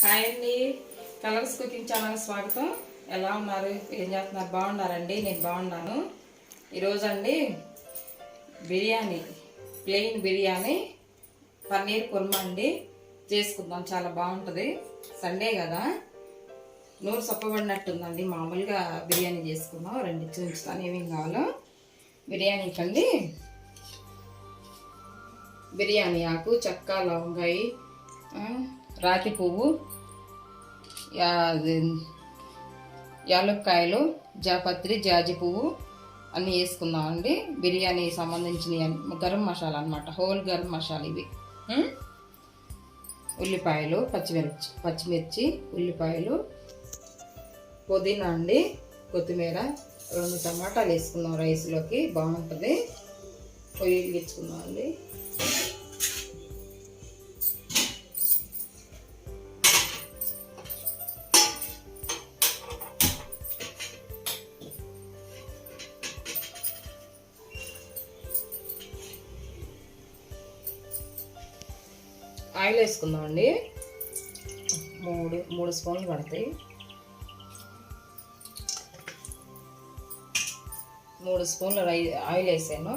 Hi అండి, colours cooking channel స్వాగతం. ఎలా ఉన్నారు? ఏం చేస్తున్నారు? బాగున్నారండి? నేను బాగున్నాను. ఈరోజు అండి బిర్యానీ, ప్లెయిన్ బిర్యానీ పన్నీర్ కుర్మా అండి చేసుకుందాం. చాలా బాగుంటుంది. సండే కదా, నూరు సొప్పబడినట్టుందండి. మామూలుగా బిర్యానీ చేసుకుందాం. రెండు చూపిస్తాను ఏమేమి కావాలో. బిర్యానీకి అండి బిర్యానీ ఆకు, చెక్క, లవంగాయి, రాతి పువ్వు, యాలక్కాయలు, జాపత్రి, జాజి పువ్వు అన్నీ వేసుకుందామండి. బిర్యానీ సంబంధించిన గరం మసాలా అన్నమాట, హోల్ గరం మసాలా ఇవి. ఉల్లిపాయలు, పచ్చిమిర్చి, ఉల్లిపాయలు, పుదీనా అండి, కొత్తిమీర, 2 టమాటాలు వేసుకుందాం. రైస్లోకి బాగుంటుంది. పొయ్యి వెలిగించుకుందాం అండి. ఆయిల్ వేసుకుందామండి. 3 స్పూన్లు పడతాయి. 3 స్పూన్లు ఆయిల్ వేసాను.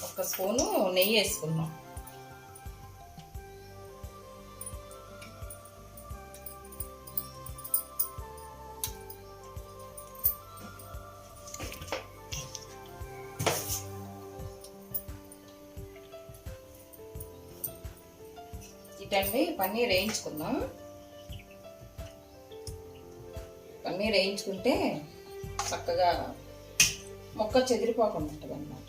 1 స్పూను నెయ్యి వేసుకుందాం. ఇటండి పన్నీర్ వేయించుకుందాం. పన్నీర్ వేయించుకుంటే చక్కగా మొక్క చెదిరిపోకుండా ఉంటుంది అన్నమాట.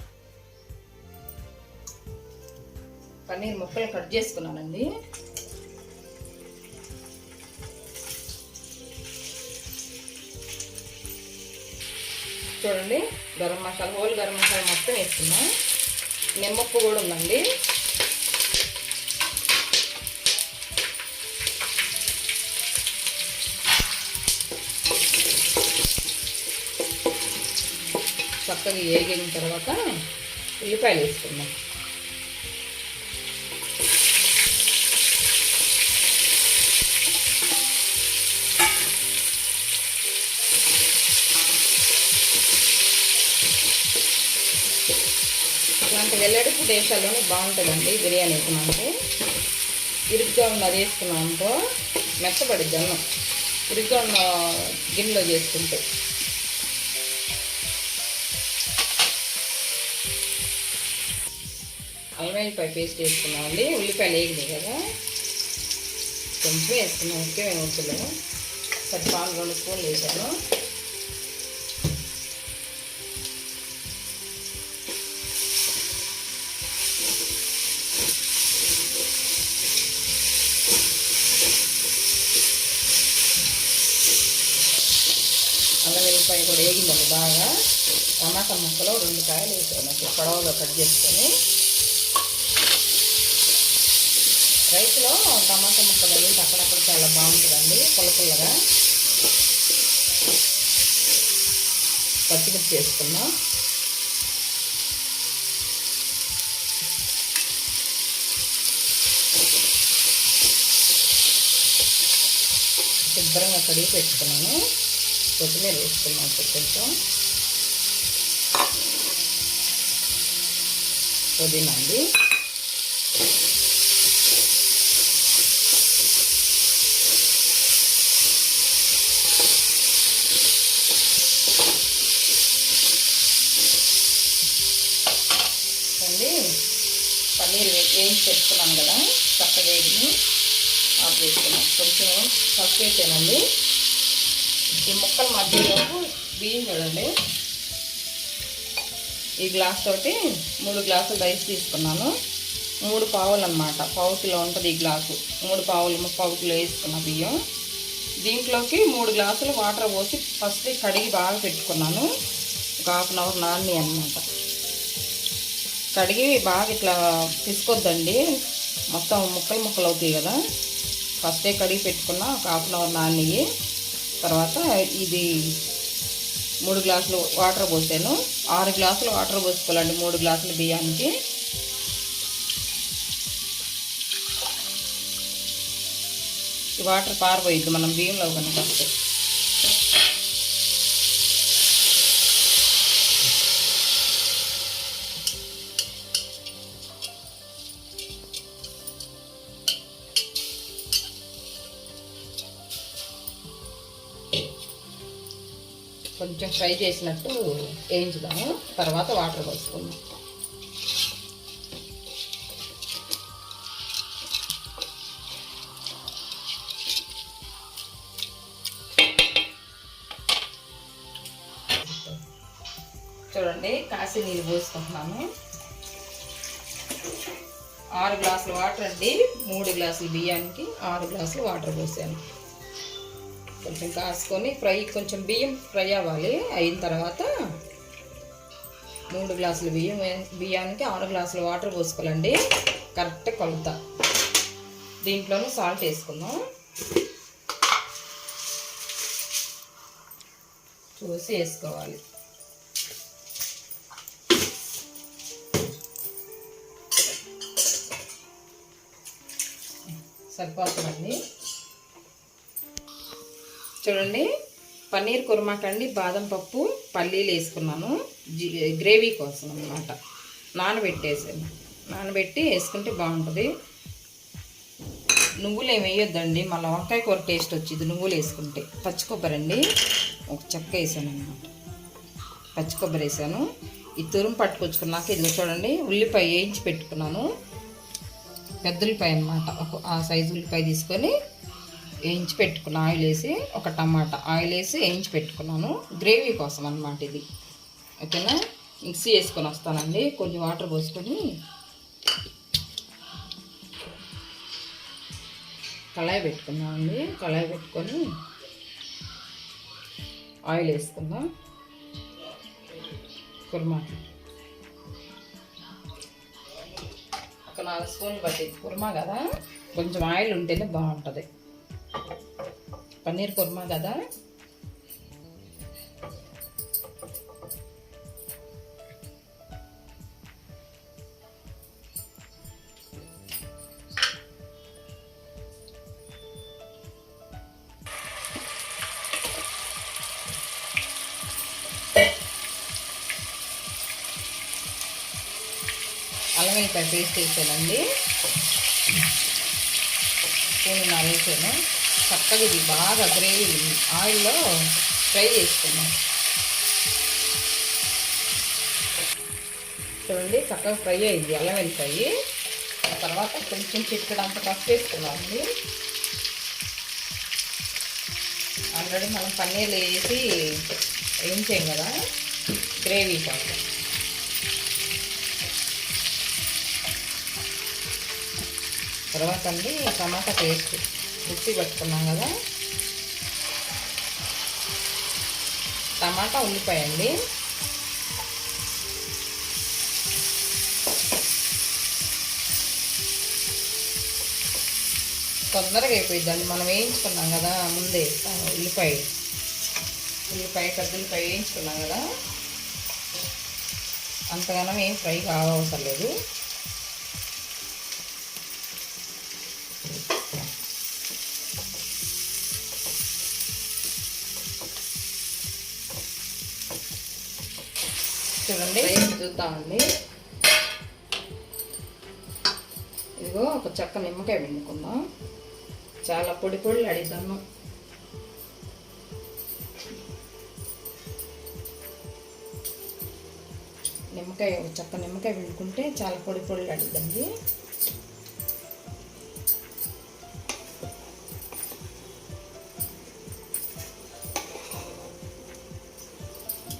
పన్నీర్ ముక్కలు కట్ చేసుకున్నానండి. చూడండి, గరం మసాలా, హోల్ గరం మసాలా మొత్తం వేసుకున్నాం. నిమ్మప్పు కూడా ఉందండి. చక్కగా వేగిన తర్వాత ఉల్లిపాయలు వేసుకుందాం. ఇలాంటి వెల్లడిపు దేశాల్లోనే బాగుంటుందండి బిర్యానీ. వేసుకున్నామంటే ఇరుగ్గా ఉన్నది వేసుకున్నామంటో మెత్తపడిద్ది అన్నం. ఇరుగ్గా ఉన్న గిన్నెలో చేసుకుంటే. అల్లం పేస్ట్ వేసుకున్నామండి. ఉల్లిపాయలు వేగినాయి కదా, కొంచెం వేసుకున్నాం. ముఖ్యమైన వద్దులేము. సరిపాలు 2 స్పూన్లు వేసాను. అల్లం వెల్లిపాయ కూడా వేగిందండి బాగా. టమాటా ముక్కలు 2 కాయలు వేసాను. అట్లా పొడవులో కట్ చేసుకొని. రైస్లో టమాటా ముక్కలు వేసి అక్కడక్కడ చాలా బాగుంటుందండి, పుల్లపుల్లగా. పచ్చిమిర్చి వేసుకున్నాం. శుభ్రంగా కడిగి పెట్టుకున్నాను. కొత్తిమీర వేసుకున్నాం కొంచెం. పుదీనా అండి. పన్నీర్ వేయించి పెట్టుకున్నాను కదా, చక్కగా వేగి ఆఫ్ చేసుకున్నాను. కొంచెం పసుపు వేసానండి. ఈ ముక్కల మధ్యలోపు బియ్యం చూడండి. ఈ గ్లాస్ తోటి 3 గ్లాసులు రైస్ తీసుకున్నాను. 3 పావులు అన్నమాట. పావు కిలో ఉంటుంది ఈ గ్లాసు. 3 పావులు, 3 కిలో వేసుకున్న బియ్యం. దీంట్లోకి 3 గ్లాసులు వాటర్ పోసి ఫస్ట్ కడిగి బాగా పెట్టుకున్నాను. ఒక 1/2 అవర్ నాని అన్నమాట. కడిగి బాగా ఇట్లా పిసుకొద్దండి, మొత్తం ముక్కలు అవుతాయి కదా. ఫస్టే కడిగి పెట్టుకున్నా. ఒక 1/2 అవర్ నాని. తర్వాత ఇది 3 గ్లాసులు వాటర్ పోసాను. 6 గ్లాసులు వాటర్ పోసుకోవాలండి 3 గ్లాసుల బియ్యానికి. ఈ వాటర్ పారిపోయిద్ది మనం బియ్యంలో కనుక వస్తే. కొంచెం ఫ్రై చేసినట్టు వేయించుదాము, తర్వాత వాటర్ పోసుకుందాం. చూడండి కాసి నీళ్ళు పోసుకుంటున్నాను. 6 గ్లాసుల వాటర్ అండి. 3 గ్లాసుల బియ్యానికి 6 గ్లాసులు వాటర్ పోసాను. కొంచెం కాసుకొని కొంచెం బియ్యం ఫ్రై అవ్వాలి. అయిన తర్వాత 3 గ్లాసుల బియ్యానికి 6 గ్లాసుల వాటర్ పోసుకోవాలండి. కరెక్ట్ కొలత. దీంట్లోనే సాల్ట్ వేసుకుందాం. చూసి వేసుకోవాలి. సరిపోతుందండి. చూడండి పన్నీర్ కుర్మాకండి బాదం పప్పు పల్లీలు వేసుకున్నాను. గ్రేవీ కోసం అన్నమాట. నానబెట్టి వేసుకుంటే బాగుంటుంది. నువ్వులు ఏమి వేయొద్దండి, మళ్ళీ వంకాయ కూర టేస్ట్ వచ్చింది నువ్వులు వేసుకుంటే. పచ్చి కొబ్బరి అండి, ఒక చెక్క వేసాను అన్నమాట. పచ్చి కొబ్బరి వేసాను. ఈ తురుము పట్టుకొచ్చుకున్నాక ఇదిగో చూడండి ఉల్లిపాయ వేయించి పెట్టుకున్నాను. పెద్ద ఉల్లిపాయ అన్నమాట. ఆ సైజు ఉల్లిపాయ తీసుకొని వేయించి పెట్టుకున్న ఆయిల్ వేసి, ఒక టమాటా ఆయిల్ వేసి వేయించి పెట్టుకున్నాను. గ్రేవీ కోసం అన్నమాట ఇది. ఓకేనా, మిక్సీ వేసుకొని వస్తానండి. కొన్ని వాటర్ పోసుకొని కళాయి పెట్టుకున్నామండి. కళాయి పెట్టుకొని ఆయిల్ వేసుకుందాం. కుర్మాకి ఒక 4 స్పూన్లు పట్టింది. కుర్మా కదా, కొంచెం ఆయిల్ ఉంటేనే బాగుంటుంది. పన్నీర్ కుర్మా కదా. అల్లం వెల్లిపాయ పేస్ట్ వేసానండి. స్పూన్ 4 వేసాను. చక్కగా ఇది బాగా గ్రేవీ ఆయిల్లో ఫ్రై చేసుకున్నాం. చూడండి చక్కగా ఫ్రై అయింది అల్లం వెల్లిపాయ. ఆ తర్వాత కొంచెం చిటికెడంత పసుపు వేసుకున్నామండి. ఆల్రెడీ మనం పన్నీర్లు వేసి వేయించాం కదా గ్రేవీ కోసం. తర్వాత అండి టమాటా పేస్ట్ మిక్సీ పట్టుకున్నాం కదా, టమాటా ఉల్లిపాయ అండి. తొందరగా అయిపోయిద్దండి. మనం వేయించుకున్నాం కదా ముందే ఉల్లిపాయ పెద్ద ఉల్లిపాయ వేయించుకున్నాం కదా, అంతగానో ఏం ఫ్రై కావవసరం లేదు. చూడండి చూద్దామండి. ఇదిగో ఒక చెక్క నిమ్మకాయ పిండుకుందాం. చాలా పొడి అడిద్దాము. ఒక చెక్క నిమ్మకాయ పిండుకుంటే చాలా పొడి అడిద్దండి.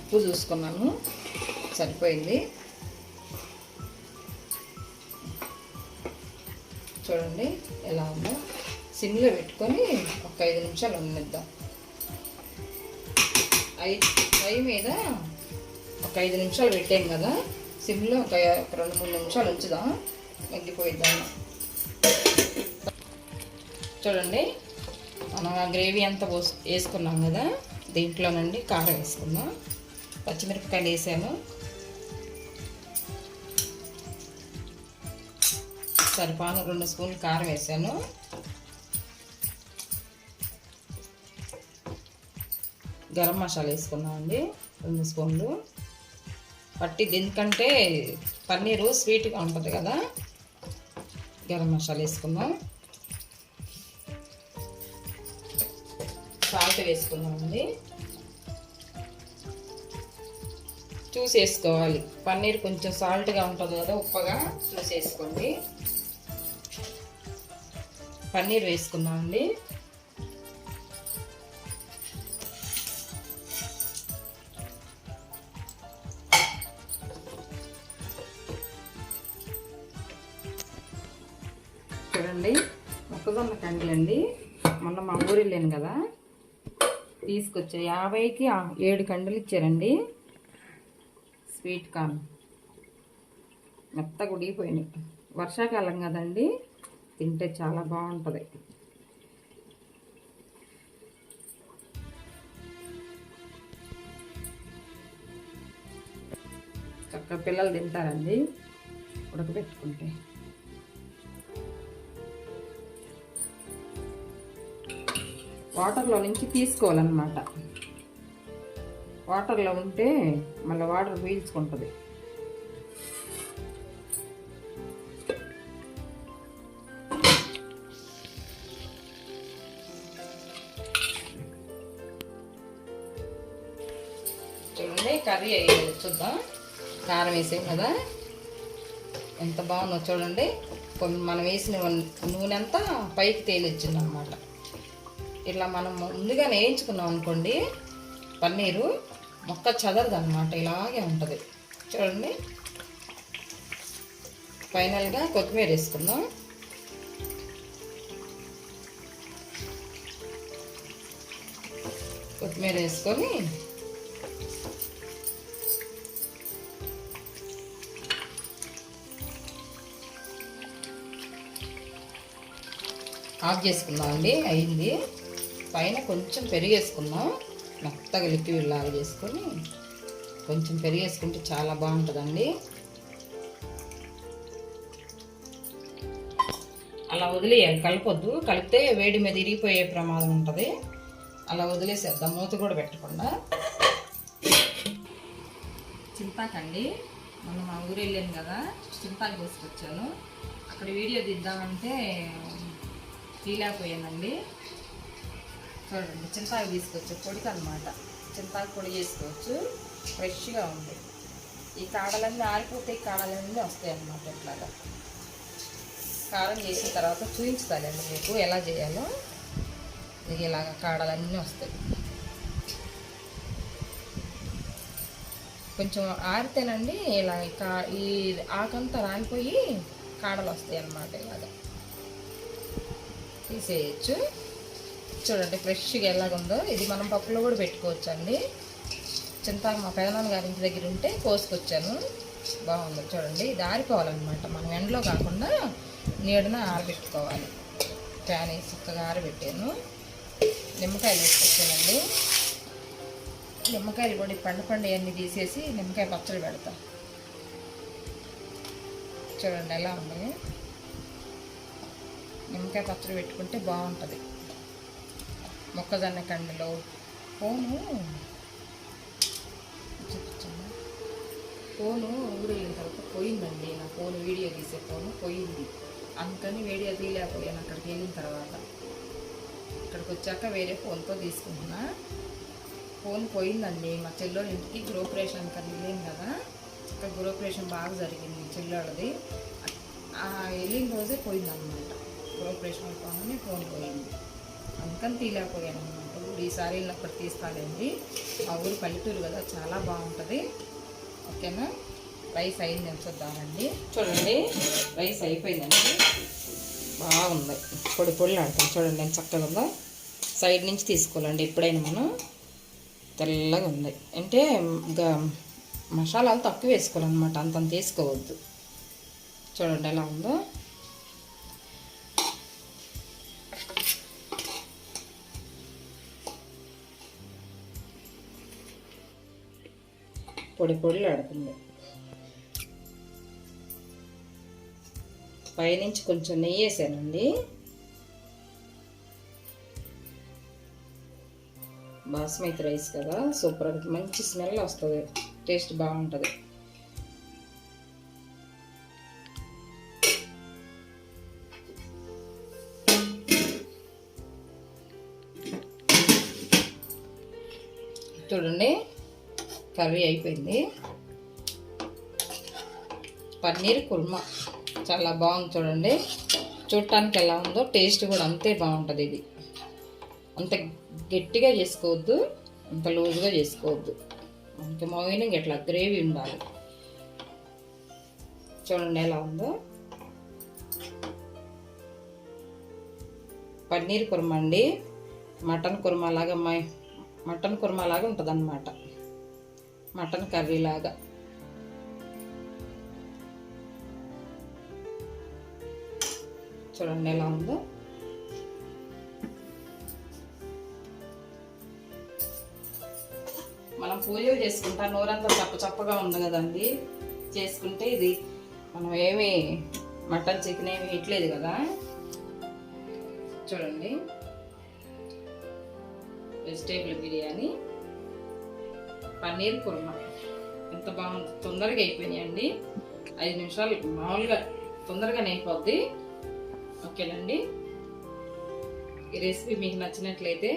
ఉప్పు చూసుకున్నాను, సరిపోయింది. చూడండి ఎలా ఉందో. సిమ్లో పెట్టుకొని ఒక 5 నిమిషాలు వండిద్దాం. ఫ్రై మీద ఒక 5 నిమిషాలు పెట్టాం కదా, సిమ్లో ఒక 2-3 నిమిషాలు ఉంచుదాం, మగ్గిపోయిద్దాం. చూడండి మనం ఆ గ్రేవీ అంతా వేసుకున్నాం కదా, దీంట్లోనండి కారం వేసుకుందాం. పచ్చిమిరపకాయలు వేసాను. సరిపాను 2 స్పూన్లు కారం వేసాను. గరం మసాలా వేసుకున్నామండి 2 స్పూన్లు. పట్టిది ఎందుకంటే పన్నీరు స్వీట్గా ఉంటుంది కదా, గరం మసాలా వేసుకుందాం. సాల్ట్ వేసుకుందామండి. చూసి వేసుకోవాలి, పన్నీర్ కొంచెం సాల్ట్గా ఉంటుంది కదా, ఉప్పగా చూసి వేసుకోండి. పన్నీర్ వేసుకుందామండి. చూడండి, మొక్కజొన్న కండ్లండి. మొన్న మా ఊరు వెళ్ళాను కదా, తీసుకొచ్చా. 50కి 7 కండులు ఇచ్చారండి. స్వీట్ కార్న్ మెత్తగా ఉడిగిపోయినాయి. వర్షాకాలం కదండి, తింటే చాలా బాగుంటుంది. చక్కగా పిల్లలు తింటారండి ఉడకబెట్టుకుంటే. వాటర్లో నుంచి తీసుకోవాలన్నమాట. వాటర్లో ఉంటే మళ్ళీ వాటర్ పీల్చుకుంటుంది. చూడండి, కర్రీ అయ్యేది చూద్దాం. కారం వేసాం కదా, ఎంత బాగుందో చూడండి. మనం వేసిన నూనె అంతా పైకి తేలిచ్చింది అనమాట. ఇట్లా మనం ముందుగా వేయించుకున్నాం అనుకోండి, పన్నీరు మొక్క చదరదు అనమాట, ఇలాగే ఉంటుంది. చూడండి, ఫైనల్గా కొత్తిమీర వేసుకుందాం. కొత్తిమీర వేసుకొని ఆఫ్ చేసుకుందాం అండి. అయింది. పైన కొంచెం పెరిగేసుకుందాం, మెత్తగా లిక్విడ్ లాగా చేసుకొని కొంచెం పెరిగేసుకుంటే చాలా బాగుంటుందండి. అలా వదిలేయాలి, కలపొద్దు. కలిపితే వేడి మీద ఇరిగిపోయే ప్రమాదం ఉంటుంది. అలా వదిలేసేద్దాం, మూత కూడా పెట్టకుండా. చింతాకండి, మొన్న మా ఊరు వెళ్ళాను కదా, చింతాకు తీసుకొచ్చాను. అక్కడ వీడియో తీద్దామంటే తీలేకపోయానండి. చూడండి, చింతాకు తీసుకొచ్చు, పొడికి అనమాట. చింతాకు పొడి చేసుకోవచ్చు, ఫ్రెష్గా ఉంది. ఈ కాడలన్నీ ఆరిపోతే కాడలన్నీ వస్తాయి అన్నమాట. ఇట్లాగా కారం చేసిన తర్వాత చూపించుతానండి మీకు ఎలా చేయాలో. ఇది ఇలాగ కాడలన్నీ వస్తాయి. కొంచెం ఆరితేనండి ఇలా ఈ ఆకంతా రాలిపోయి కాడలు వస్తాయి అన్నమాట. ఇలాగ తీసేయచ్చు. చూడండి ఫ్రెష్గా ఎలాగుందో. ఇది మనం పప్పులో కూడా పెట్టుకోవచ్చు అండి. చింతాకు మా పెదనాన్న గారి ఇంటి దగ్గర ఉంటే కోసుకొచ్చాను, బాగుంది. చూడండి, ఇది ఆరిపోవాలన్నమాట. మనం ఎండలో కాకుండా నీడన ఆరబెట్టుకోవాలి. ఫ్యాన్ వేసి చక్కగా ఆరబెట్టాను. నిమ్మకాయలు వేసుకొచ్చానండి. నిమ్మకాయలు కూడా పండు అన్నీ తీసేసి నిమ్మకాయ పచ్చడి పెడతాం. చూడండి ఎలా ఉంది. నిమ్మకాయ పచ్చడి పెట్టుకుంటే బాగుంటుంది. మొక్కజొన్న కండిలో ఫోను ఊరు వెళ్ళిన తర్వాత పోయిందండి. నా ఫోన్ వీడియో తీసే ఫోను పోయింది. అందుకని వీడియో తీయలేకపోయాను అక్కడికి వెళ్ళిన తర్వాత. ఇక్కడికి వచ్చాక వేరే ఫోన్తో తీసుకుంటున్నా. ఫోన్ పోయిందండి. మా చెల్లెళ్ళ ఇంటికి గృహప్రవేశం కానీ వెళ్ళాను కదా, ఇక్కడ గృహప్రవేశం బాగా జరిగింది చెల్లెళ్ళది. వెళ్ళిన రోజే పోయిందన్నమాట. గృహప్రవేశం అయిపోగానే ఫోన్ పోయింది, అందుకని తీయలేకపోయాను అనమాట. ఈసారి వెళ్ళినప్పుడు తీసుకోలేండి. మా ఊరు పల్లెటూరు కదా, చాలా బాగుంటుంది. ఓకేనా, రైస్ అయిందని చూద్దామండి. చూడండి, రైస్ అయిపోయిందండి, బాగుంది. పొడి ఆడుతాం. చూడండి ఎంత చక్కగా ఉందో. సైడ్ నుంచి తీసుకోవాలండి ఎప్పుడైనా మనం. తెల్లగా ఉంది అంటే మసాలాలు తక్కువ వేసుకోవాలన్నమాట, అంతంత వేసుకోవద్దు. చూడండి ఎలా ఉందో. పొడి ఆడుతుంది. పైనుంచి కొంచెం నెయ్యి వేసానండి. బాస్మతి రైస్ కదా, సూపర్, మంచి స్మెల్ వస్తుంది, టేస్ట్ బాగుంటుంది. చూడండి కర్రీ అయిపోయింది. పన్నీర్ కుర్మా చాలా బాగుంది చూడండి. చూడటానికి ఎలా ఉందో టేస్ట్ కూడా అంతే బాగుంటుంది. ఇది అంత గట్టిగా చేసుకోవద్దు, అంత లూజ్గా చేసుకోవద్దు, మనకి మార్నింగ్ ఇట్లా గ్రేవీ ఉండాలి. చూడండి ఎలా ఉందో. పన్నీర్ కుర్మా అండి, మటన్ కుర్మా లాగా ఉంటుంది అన్నమాట, మటన్ కర్రీ లాగా. చూడండి ఎలా ఉందో. మనం పూజలు చేసుకుంటా నోరంతా చప్పగా ఉంది కదండి, చేసుకుంటే ఇది మనం ఏమి మటన్ చికెన్ ఏమి వేయట్లేదు కదా. చూడండి వెజిటేబుల్ బిర్యానీ, పన్నీర్ కుర్మా ఎంత బాగుంది. తొందరగా అయిపోయినాయండి, 5 నిమిషాలు మామూలుగా తొందరగానే అయిపోద్ది. ఓకేనండి, ఈ రెసిపీ మీకు నచ్చినట్లయితే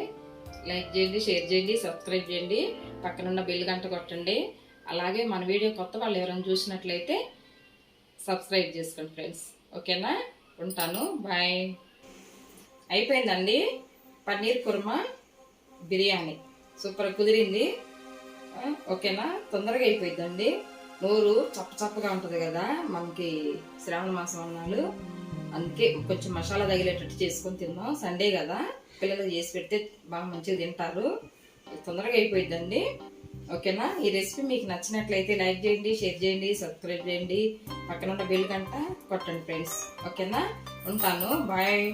లైక్ చేయండి, షేర్ చేయండి, సబ్స్క్రైబ్ చేయండి, పక్కనున్న బెల్ గంట కొట్టండి. అలాగే మన వీడియో కొత్త వాళ్ళు ఎవరైనా చూసినట్లయితే సబ్స్క్రైబ్ చేసుకోండి ఫ్రెండ్స్. ఓకేనా, ఉంటాను, బాయ్. అయిపోయిందండి పన్నీర్ కుర్మా బిర్యానీ, సూపర్ కుదిరింది. ఓకేనా, తొందరగా అయిపోయిందండి. నోరు చప్పగా ఉంటుంది కదా, మనకి శ్రావణ మాసం అన్నాళ్ళు, అందుకే కొంచెం మసాలా తగిలేటట్టు చేసుకొని తిన్నాం. సండే కదా, పిల్లలు చేసి పెడితే బాగా మంచిగా తింటారు. తొందరగా అయిపోయిందండి. ఓకేనా, ఈ రెసిపీ మీకు నచ్చినట్లయితే లైక్ చేయండి, షేర్ చేయండి, సబ్స్క్రైబ్ చేయండి, పక్కన ఉన్న బెల్ గంట కొట్టండి ఫ్రెండ్స్. ఓకేనా, ఉంటాను, బాయ్.